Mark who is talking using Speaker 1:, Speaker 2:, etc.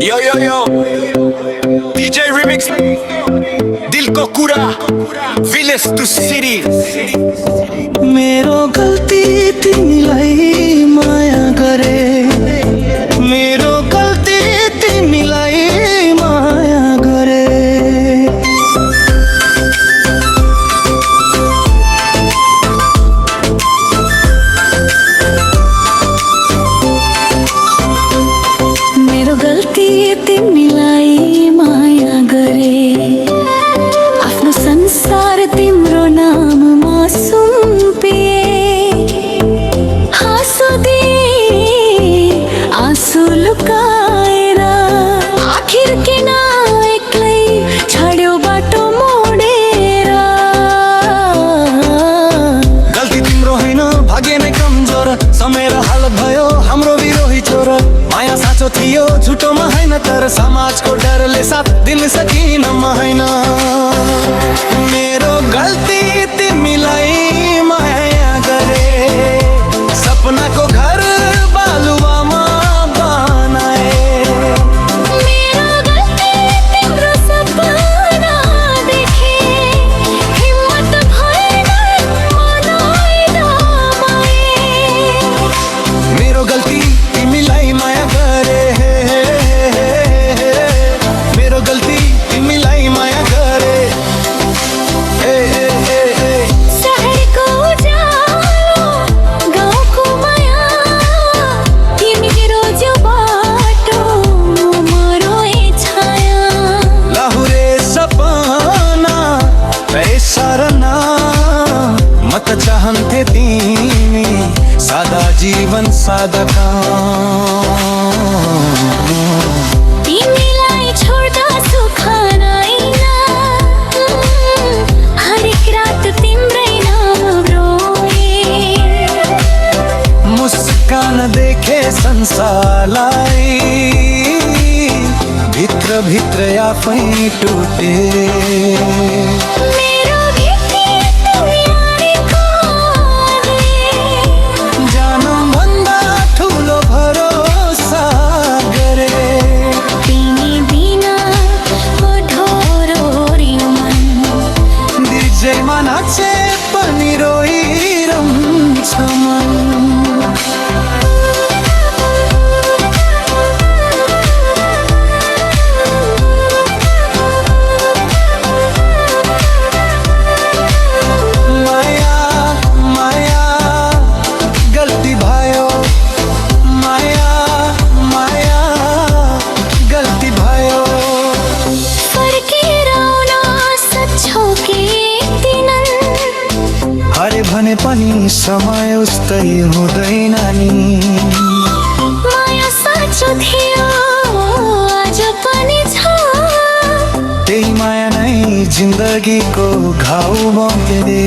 Speaker 1: Yo yo yo DJ Remix दिल को कुरा Village to City
Speaker 2: मेरो गल्ती तिमीलाई माया गरे मेरो गल्ती तिमीलाई माया गरे मेरो गल्ती तिमीलाई माया गरे आफ्नो संसार तिम्रो नाममा सुम्पिए हाँसो दिए आँसु लुकाएर आखिर किन एक्लै छाड्यो बाटो मोडेर गल्ती तिम्रो होइन भाग्य नै कमजोर समय र हालत भयो हाम्रो विरोही चोर माया साँचो थियो झुटोमा होइन तर समाजको डरले साथ दिन सकिन होइन मेरो गल्ती तिमीलाई माया गरे सपनाको घर बालुवामा बनाए
Speaker 3: मेरो गल्ती तिम्रो सपना देखे हिम्मत भएन मलाई दमाए
Speaker 2: मेरो गल्ती तिमीलाई माया गरे मेरो गल्ती तिमीलाई माया गरे
Speaker 3: शहरको उज्यालो गाउँको माया तिमी रोज्यौ बाटो मरो छाया
Speaker 2: लाहुरे सपना पैसरना मत चाहन्थे तिमी सादा जीवन सादा काम
Speaker 3: तिमीलाई छोड्दा सुख नैन हरेक रात तिम्रै नाम रोए
Speaker 2: मुस्कान देखे संसारलाई भित्र भित्र आफै टुटे
Speaker 3: मेरो भित्ती तुल्याएको
Speaker 2: जानमभन्दा ठुलो भरोसा गरे
Speaker 3: तिमी बिना कठोरो मन
Speaker 2: बिर्जेमा नाचे पनि रोइरहन्छ मन माया माया गल्ती भयो माया माया गल्ती भयो
Speaker 3: फर्केर आउन सक्छौ कि दिनन्
Speaker 2: हरे भने पनि समय उस्तै हुँदैन नि
Speaker 3: माया साँचो थियो आज पनि छ
Speaker 2: त्यही माया नै जिन्दगीको घाउ बगेरे